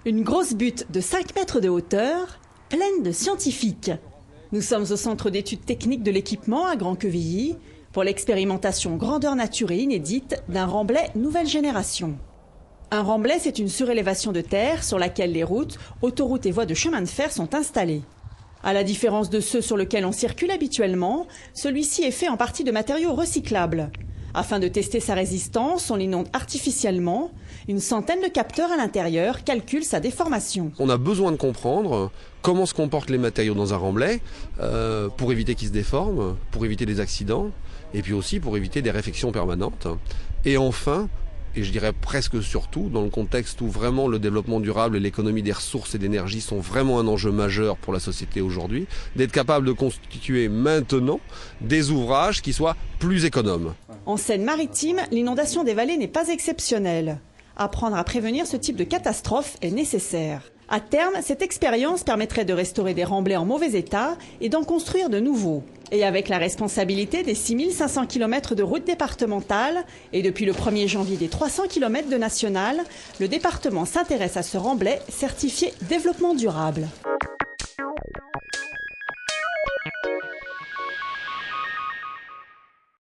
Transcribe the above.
Une grosse butte de 5 mètres de hauteur, pleine de scientifiques. Nous sommes au centre d'études techniques de l'équipement à Grand-Quevilly pour l'expérimentation grandeur nature et inédite d'un remblai nouvelle génération. Un remblai, c'est une surélévation de terre sur laquelle les routes, autoroutes et voies de chemin de fer sont installées. À la différence de ceux sur lesquels on circule habituellement, celui-ci est fait en partie de matériaux recyclables. Afin de tester sa résistance, on l'inonde artificiellement. Une centaine de capteurs à l'intérieur calculent sa déformation. On a besoin de comprendre comment se comportent les matériaux dans un remblai pour éviter qu'ils se déforment, pour éviter des accidents et puis aussi pour éviter des réfections permanentes. Et enfin, et je dirais presque surtout, dans le contexte où vraiment le développement durable et l'économie des ressources et d'énergie sont vraiment un enjeu majeur pour la société aujourd'hui, d'être capable de constituer maintenant des ouvrages qui soient plus économes. En Seine-Maritime, l'inondation des vallées n'est pas exceptionnelle. Apprendre à prévenir ce type de catastrophe est nécessaire. À terme, cette expérience permettrait de restaurer des remblais en mauvais état et d'en construire de nouveaux. Et avec la responsabilité des 6500 km de routes départementales et depuis le 1er janvier des 300 km de nationales, le département s'intéresse à ce remblai certifié développement durable.